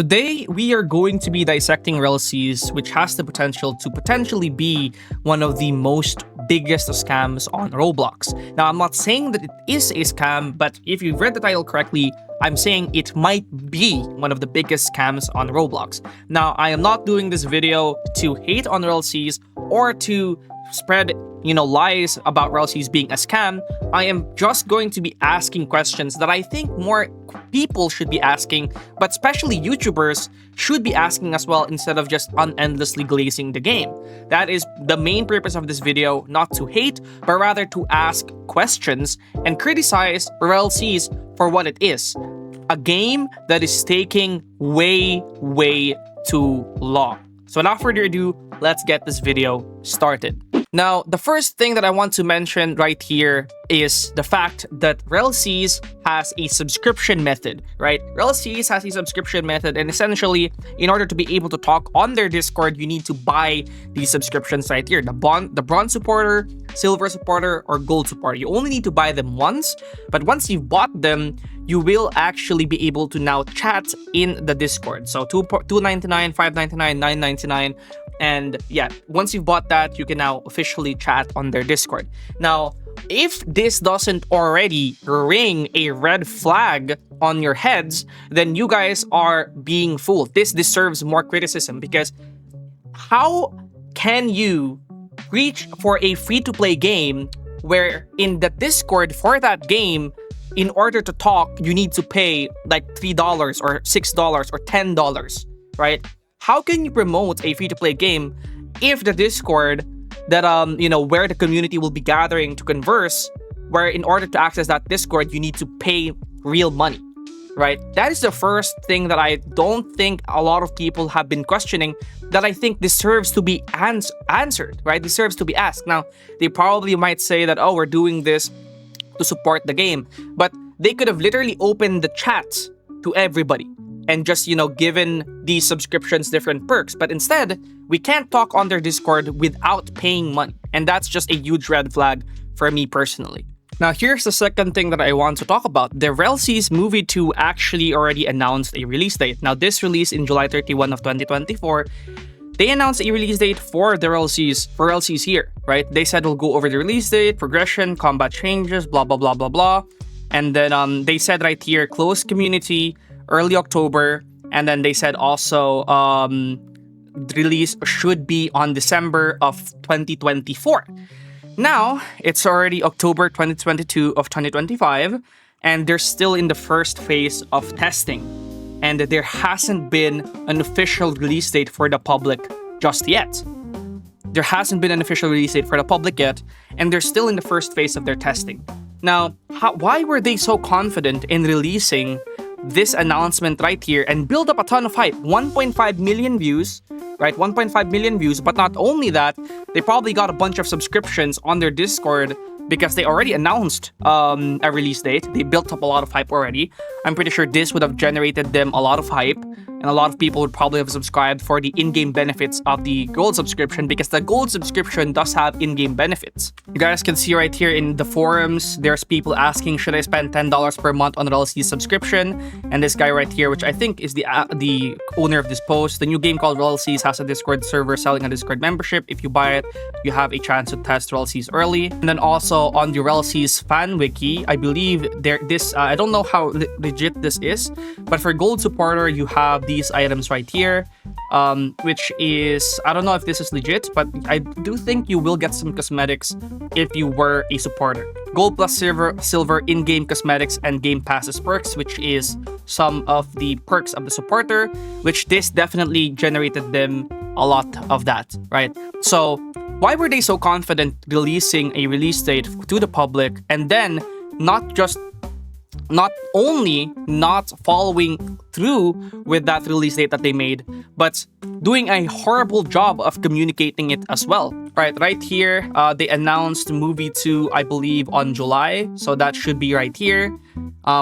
Today, we are going to be dissecting Rell Seas, which has the potential to potentially be one of the most biggest scams on Roblox. Now, I'm not saying that it is a scam, but if you've read the title correctly, I'm saying it might be one of the biggest scams on Roblox. Now, I am not doing this video to hate on Rell Seas or to spread lies about Rell Seas being a scam. I am just going to be asking questions that I think more people should be asking, but especially YouTubers should be asking as well, instead of just unendlessly glazing the game. That is the main purpose of this video, not to hate, but rather to ask questions and criticize Rell Seas for what it is. A game that is taking way too long. So without further ado, let's get this video started. Now, the first thing that I want to mention right here is the fact that Rell Seas has a subscription method, right? Rell Seas has a subscription method, and essentially, in order to be able to talk on their Discord, you need to buy these subscriptions right here. The bronze supporter, silver supporter, or gold supporter. You only need to buy them once, but once you've bought them, you will actually be able to now chat in the Discord. So $2.99, $5.99, $9.99. And yeah, once you've bought that, you can now officially chat on their Discord. Now, if this doesn't already ring a red flag on your heads, then you guys are being fooled. This deserves more criticism, because how can you reach for a free-to-play game where in the Discord for that game, in order to talk, you need to pay like $3 or $6 or $10, right? How can you promote a free-to-play game if the Discord that where the community will be gathering to converse, where in order to access that Discord you need to pay real money, right? That is the first thing that I don't think a lot of people have been questioning, that I think deserves to be answered, right? Deserves to be asked. Now, they probably might say that, oh, we're doing this to support the game, but they could have literally opened the chat to everybody and just, given these subscriptions different perks. But instead, we can't talk on their Discord without paying money. And that's just a huge red flag for me personally. Now, here's the second thing that I want to talk about. The Rell Seas Movie 2 actually already announced a release date. Now, this released in July 31 of 2024. They announced a release date for the Rell Seas here, right? They said we'll go over the release date, progression, combat changes, blah, blah, blah, blah, blah. And then they said right here, closed community, early October. And then they said also the release should be on December of 2024. Now, it's already October 2022 of 2025, and they're still in the first phase of testing. And there hasn't been an official release date for the public just yet. There hasn't been an official release date for the public yet, and they're still in the first phase of their testing. Now, why were they so confident in releasing this announcement right here and build up a ton of hype? 1.5 million views, right? 1.5 million views. But not only that, they probably got a bunch of subscriptions on their Discord because they already announced a release date. They built up a lot of hype already. I'm pretty sure this would have generated them a lot of hype, and a lot of people would probably have subscribed for the in-game benefits of the gold subscription, because the gold subscription does have in-game benefits. You guys can see right here in the forums, there's people asking, should I spend $10 per month on Rell Seas subscription? And this guy right here, which I think is the owner of this post, the new game called Rell Seas has a Discord server selling a Discord membership. If you buy it, you have a chance to test Rell Seas early. And then also on the Rell Seas fan wiki, I believe I don't know how legit this is, but for gold supporter, you have these items right here, which is, I don't know if this is legit, but I do think you will get some cosmetics if you were a supporter. Gold plus silver in-game cosmetics and game passes perks, which is some of the perks of the supporter, which this definitely generated them a lot of that, right? So why were they so confident releasing a release date to the public, and then not only not following through with that release date that they made, but doing a horrible job of communicating it as well? Right here, they announced Movie 2, I believe, on July. So that should be right here,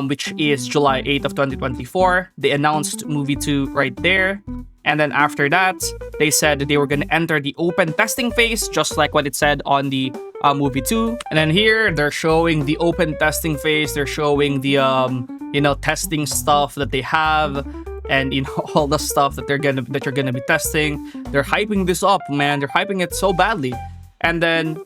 which is July 8th of 2024. They announced Movie 2 right there. And then after that, they said they were going to enter the open testing phase, just like what it said on the Movie 2. And then here, they're showing the open testing phase. They're showing the, testing stuff that they have. and all the stuff that you're gonna be testing. They're hyping this up, man. They're hyping it so badly. And then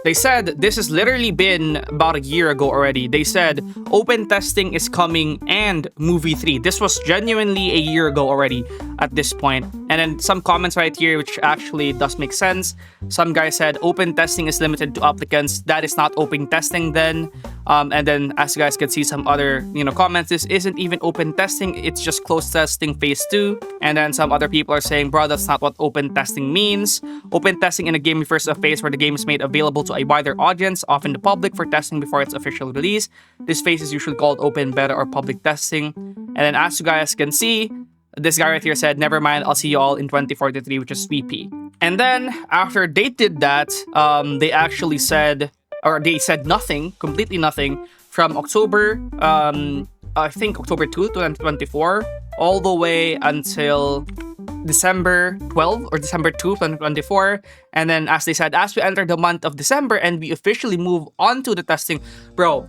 they said this has literally been about a year ago already. They said open testing is coming and movie 3. This was genuinely a year ago already at this point. And then some comments right here, which actually does make sense. Some guy said open testing is limited to applicants. That is not open testing then. And then as you guys can see some other comments, this isn't even open testing. It's just closed testing phase 2. And then some other people are saying, bro, that's not what open testing means. Open testing in a game refers to a phase where the game is made available to a wider audience, often the public, for testing before its official release. This phase is usually called open beta or public testing. And then as you guys can see, this guy right here said, never mind, I'll see you all in 2043, which is 3P. And then after they did that, they actually said, or they said nothing, completely nothing, from October, I think October 2, 2024, all the way until December 12 or December 2, 2024. And then as they said, as we enter the month of December and we officially move on to the testing, bro,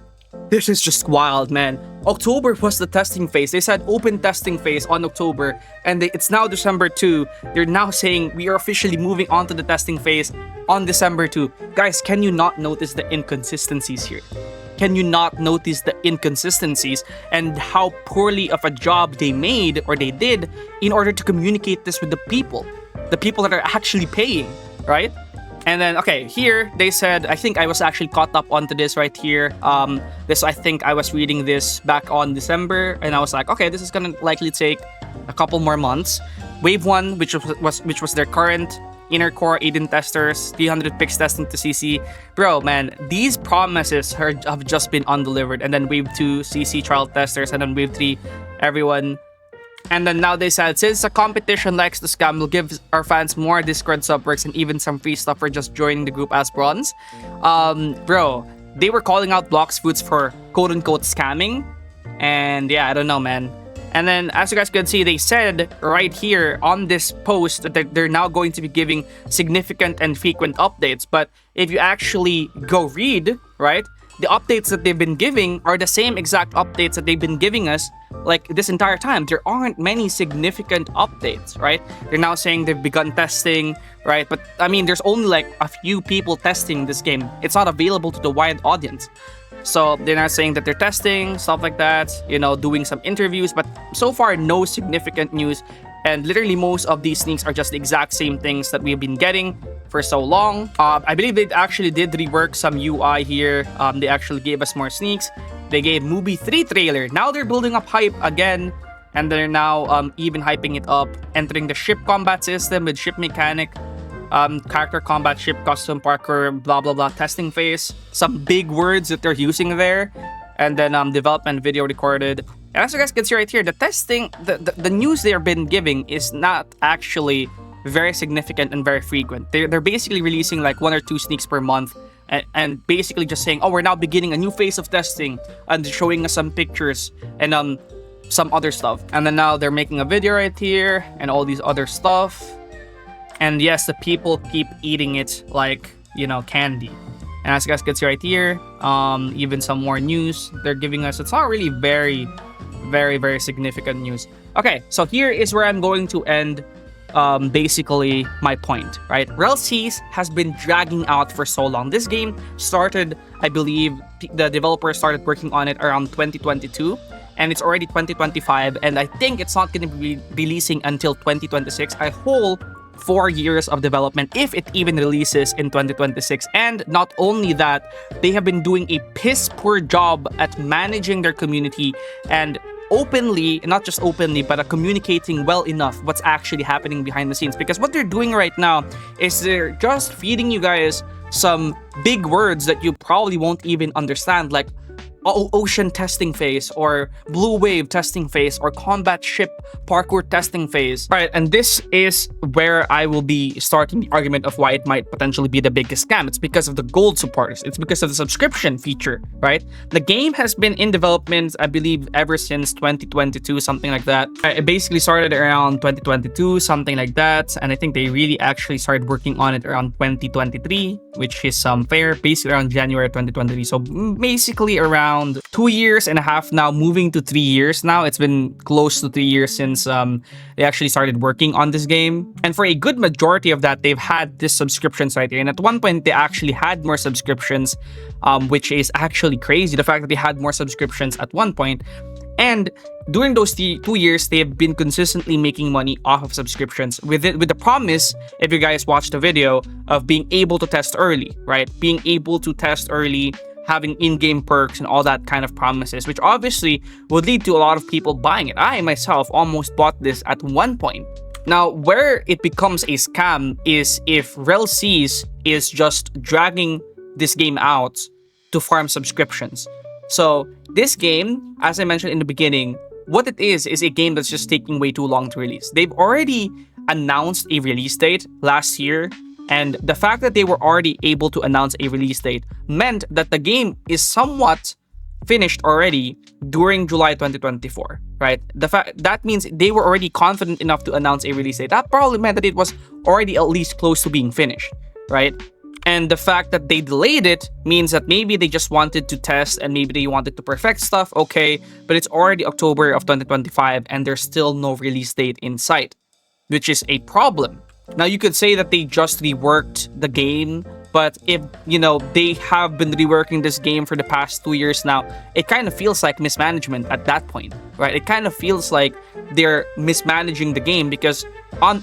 this is just wild, man. October was the testing phase. They said open testing phase on October, and it's now December 2. They're now saying we are officially moving on to the testing phase on December 2. Guys, can you not notice the inconsistencies here? Can you not notice the inconsistencies and how poorly of a job they made or they did in order to communicate this with the people that are actually paying, right? And then, okay, here they said, I think I was actually caught up onto this right here. I think I was reading this back on December, and I was like, okay, this is gonna likely take a couple more months. Wave 1, which was their current inner core 18 testers, 300 picks testing to CC. Bro, man, these promises have just been undelivered. And then Wave 2, CC trial testers, and then Wave 3, everyone. And then now they said, since the competition likes to scam, we'll give our fans more Discord subworks and even some free stuff for just joining the group as bronze. Bro, they were calling out Blox Fruits for quote-unquote scamming. And yeah, I don't know, man. And then as you guys can see, they said right here on this post that they're now going to be giving significant and frequent updates. But if you actually go read, right, the updates that they've been giving are the same exact updates that they've been giving us like this entire time. There aren't many significant updates, right? They're now saying they've begun testing, right? But I mean, there's only like a few people testing this game. It's not available to the wide audience. So they're now saying that they're testing, stuff like that, doing some interviews, but so far no significant news. And literally most of these sneaks are just the exact same things that we've been getting for so long. I believe they actually did rework some UI here. They actually gave us more sneaks. They gave Movie 3 trailer. Now they're building up hype again. And they're now even hyping it up. Entering the ship combat system with ship mechanic. Character combat, ship custom parkour, blah blah blah, testing phase. Some big words that they're using there. And then development video recorded. And as you guys can see right here, the testing, the news they've been giving is not actually very significant and very frequent. They're basically releasing like 1 or 2 sneaks per month and basically just saying, oh, we're now beginning a new phase of testing, and showing us some pictures and some other stuff. And then now they're making a video right here and all these other stuff. And yes, the people keep eating it like, candy. And as you guys can see right here, even some more news they're giving us. It's not really very, very, very significant news. Okay, so here is where I'm going to end basically my point, right? Rell Seas has been dragging out for so long. This game started, I believe, the developers started working on it around 2022. And it's already 2025. And I think it's not going to be releasing until 2026. I hope 4 years of development if it even releases in 2026. And not only that, they have been doing a piss poor job at managing their community and openly, not just openly, but communicating well enough what's actually happening behind the scenes. Because what they're doing right now is they're just feeding you guys some big words that you probably won't even understand, like ocean testing phase, or blue wave testing phase, or combat ship parkour testing phase. Right, and this is where I will be starting the argument of why it might potentially be the biggest scam. It's because of the gold supporters. It's because of the subscription feature, right? The game has been in development, I believe, ever since 2022, something like that. It basically started around 2022, something like that. And I think they really actually started working on it around 2023, which is fair, basically around January 2023. So basically around around 2 years and a half now, moving to 3 years now. It's been close to 3 years since they actually started working on this game. And for a good majority of that, they've had this subscription site here. And at one point, they actually had more subscriptions, which is actually crazy. The fact that they had more subscriptions at one point. And during those 2 years, they have been consistently making money off of subscriptions with the promise, if you guys watched the video, of being able to test early, right? Being able to test early, having in-game perks and all that kind of promises, which obviously would lead to a lot of people buying it. I myself almost bought this at one point. Now, where it becomes a scam is if Rell Seas is just dragging this game out to farm subscriptions. So this game, as I mentioned in the beginning, what it is a game that's just taking way too long to release. They've already announced a release date last year, and the fact that they were already able to announce a release date meant that the game is somewhat finished already during July 2024, right? That means they were already confident enough to announce a release date. That probably meant that it was already at least close to being finished, right? And the fact that they delayed it means that maybe they just wanted to test and maybe they wanted to perfect stuff, okay, but it's already October of 2025 and there's still no release date in sight, which is a problem. Now, you could say that they just reworked the game, but if, they have been reworking this game for the past 2 years now, it kind of feels like mismanagement at that point, right? It kind of feels like they're mismanaging the game because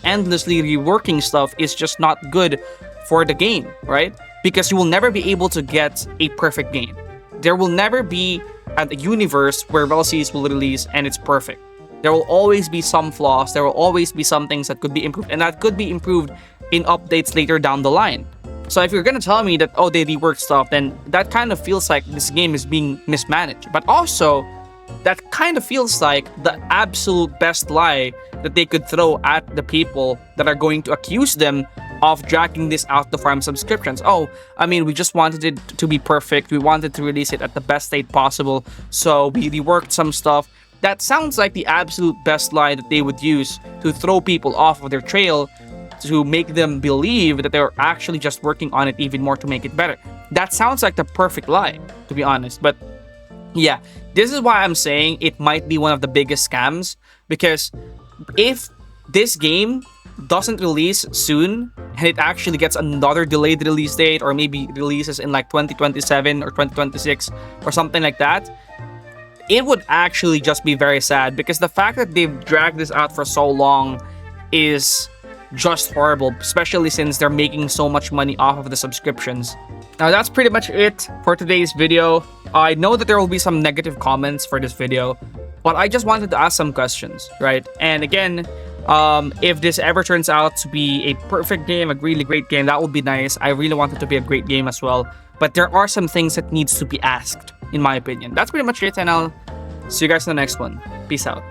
endlessly reworking stuff is just not good for the game, right? Because you will never be able to get a perfect game. There will never be a universe where Rell Seas will release and it's perfect. There will always be some flaws. There will always be some things that could be improved, and that could be improved in updates later down the line. So if you're gonna tell me that, oh, they reworked stuff, then that kind of feels like this game is being mismanaged. But also, that kind of feels like the absolute best lie that they could throw at the people that are going to accuse them of dragging this out to farm subscriptions. Oh, I mean, we just wanted it to be perfect. We wanted to release it at the best date possible, so we reworked some stuff. That sounds like the absolute best lie that they would use to throw people off of their trail, to make them believe that they're actually just working on it even more to make it better. That sounds like the perfect lie, to be honest. But yeah, this is why I'm saying it might be one of the biggest scams, because if this game doesn't release soon and it actually gets another delayed release date, or maybe releases in like 2027 or 2026 or something like that, it would actually just be very sad, because the fact that they've dragged this out for so long is just horrible, especially since they're making so much money off of the subscriptions. Now, that's pretty much it for today's video. I know that there will be some negative comments for this video, but I just wanted to ask some questions, right? And again, if this ever turns out to be a perfect game, a really great game, that would be nice. I really want it to be a great game as well. But there are some things that needs to be asked, in my opinion. That's pretty much it, and I'll see you guys in the next one. Peace out.